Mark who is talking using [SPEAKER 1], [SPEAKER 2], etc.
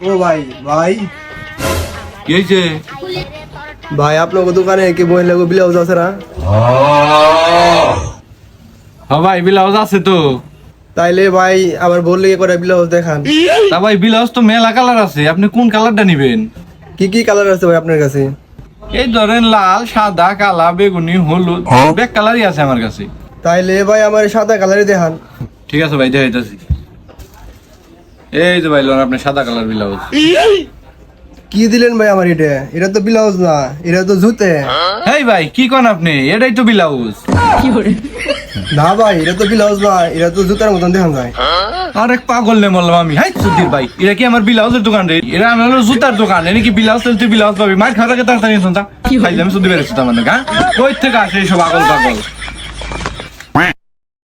[SPEAKER 1] ও ভাই ভাই
[SPEAKER 2] কি হয়েছে?
[SPEAKER 1] ভাই আপনার দোকানে কি মহিলা ব্লাউজ আছে না?
[SPEAKER 2] হ্যাঁ ভাই, ব্লাউজ আছে তো।
[SPEAKER 1] তাইলে ভাই আবার বললে করে ব্লাউজ দেখান।
[SPEAKER 2] তা ভাই, ব্লাউজ তো মেলা কালার আছে, আপনি কোন কালারটা নিবেন?
[SPEAKER 1] কি কি কালার আছে ভাই আপনার কাছে?
[SPEAKER 2] এই ধরেন লাল, সাদা, কালা, বেগুনি, হলুদ, ব্যাক কালারই আছে আমার কাছে।
[SPEAKER 1] তাইলে ভাই আমার সাদা কালারই দেখান।
[SPEAKER 2] ঠিক আছে ভাই, দেখাইতেছি। এই যে ভাই, লোন আপনার সাদা কালার ব্লাউজ।
[SPEAKER 1] কি দিলেন ভাই আমার এটা? এটা তো ব্লাউজ না, এটা তো জুতে।
[SPEAKER 2] এই ভাই, কি কোন আপনি? এটাই তো ব্লাউজ।
[SPEAKER 1] না ভাই, এটা তো ব্লাউজ না, এটা তো জুতার মতন দেখান যায়।
[SPEAKER 2] আরেক পাগল নে বললাম আমি। হাই সুধীর ভাই, এটা কি আমার ব্লাউজের দোকান রে? এরা আমার হলো জুতার দোকান। এনে কি ব্লাউজ চলতে ব্লাউজ পাবি? মার খাওয়া তাড়াতাড়ি শুনতা। খাইলে আমি সুধীর বেড়েছি তার মানে। হ্যাঁ, কই থেকে আসে এইসব পাগল পাগল?